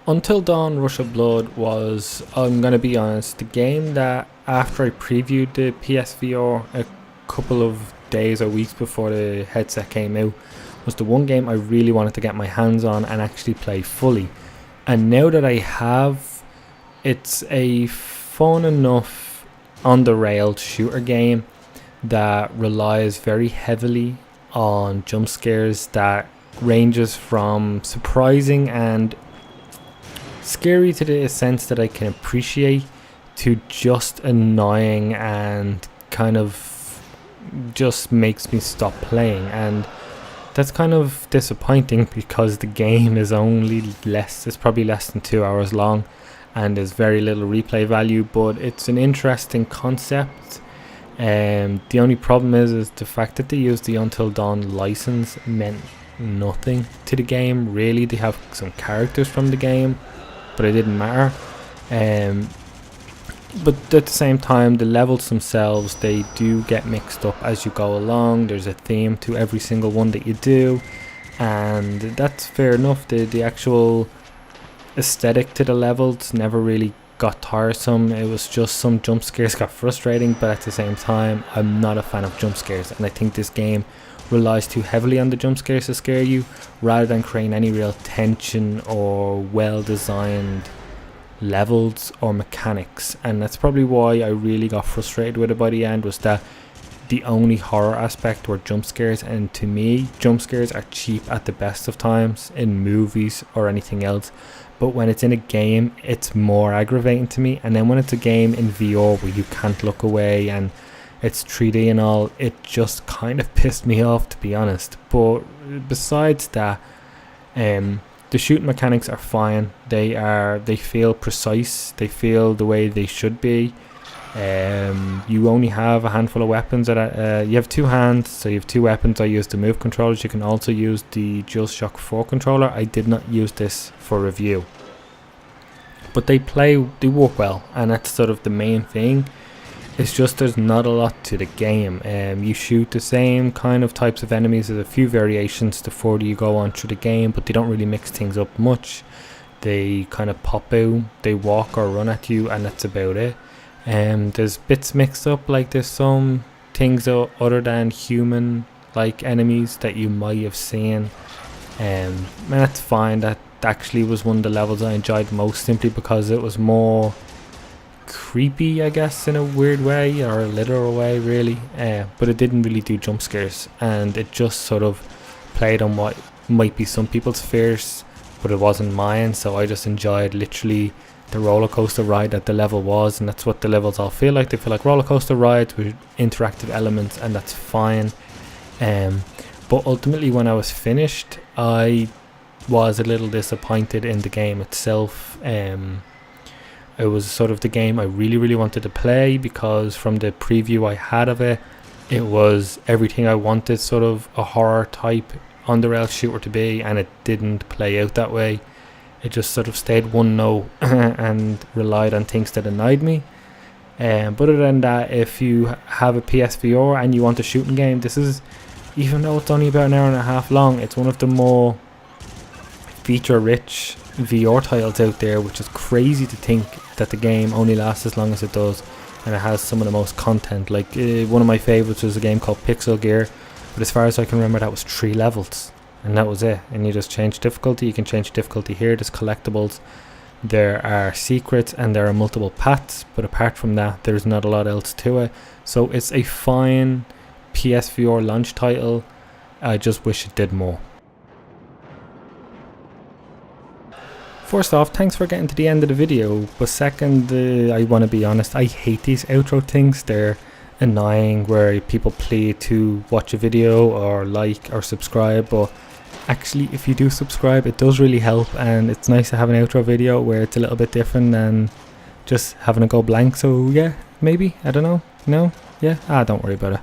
Until Dawn Rush of Blood was, I'm going to be honest, the game that after I previewed the PSVR a couple of days or weeks before the headset came out, was the one game I really wanted to get my hands on and actually play fully. And now that I have, it's a fun enough on the rail shooter game that relies very heavily on jump scares that ranges from surprising and scary to the sense that I can appreciate to just annoying and kind of just makes me stop playing. And that's kind of disappointing because the game is it's probably less than 2 hours long and there's very little replay value, but it's an interesting concept. The only problem is the fact that they used the Until Dawn license meant nothing to the game really. They have some characters from the game, but it didn't matter. But at the same time, the levels themselves, they do get mixed up as you go along. There's a theme to every single one that you do, and that's fair enough. The actual aesthetic to the levels never really got tiresome. It was just some jump scares got frustrating, but at the same time, I'm not a fan of jump scares, and I think this game relies too heavily on the jump scares to scare you rather than creating any real tension or well designed levels or mechanics. And that's probably why I really got frustrated with it by the end, was that the only horror aspect were jump scares, and to me jump scares are cheap at the best of times in movies or anything else, but when it's in a game it's more aggravating to me. And then when it's a game in VR where you can't look away and it's 3D and all, it just kind of pissed me off, to be honest. But besides that, the shooting mechanics are fine. They feel precise. They feel the way they should be. You only have a handful of weapons. You have two hands, so you have two weapons. I use the move controllers. You can also use the DualShock 4 controller. I did not use this for review, but they work well, and that's sort of the main thing. It's just there's not a lot to the game. You shoot the same kind of types of enemies. There's a few variations the further you go on through the game, but they don't really mix things up much. They kind of pop out, they walk or run at you, and that's about it. There's bits mixed up, like there's some things other than human like enemies that you might have seen, and that's fine. That actually was one of the levels I enjoyed most, simply because it was more creepy, I guess, in a weird way, or a literal way really, but it didn't really do jump scares, and it just sort of played on what might be some people's fears, but it wasn't mine. So I just enjoyed literally the roller coaster ride that the level was, and that's what the levels all feel like. They feel like roller coaster rides with interactive elements, and that's fine. But ultimately, when I was finished, I was a little disappointed in the game itself. It was sort of the game I really wanted to play, because from the preview I had of it, it was everything I wanted sort of a horror type on the rail shooter to be, and it didn't play out that way. It just sort of stayed one note and relied on things that annoyed me. But other than that, if you have a PSVR and you want a shooting game, this is, even though it's only about an hour and a half long, it's one of the more feature rich VR titles out there, which is crazy to think that the game only lasts as long as it does, and it has some of the most content. Like one of my favorites was a game called Pixel Gear, but as far as I can remember, that was 3 levels and that was it, and you just change difficulty. You can change difficulty here. There's collectibles, there are secrets, and there are multiple paths, but apart from that there's not a lot else to it. So it's a fine PSVR launch title. I just wish it did more. First off, thanks for getting to the end of the video, but second, I want to be honest, I hate these outro things. They're annoying, where people plead to watch a video or like or subscribe, but actually if you do subscribe it does really help, and it's nice to have an outro video where it's a little bit different than just having it go blank. So yeah, maybe, I don't know, no, yeah, don't worry about it.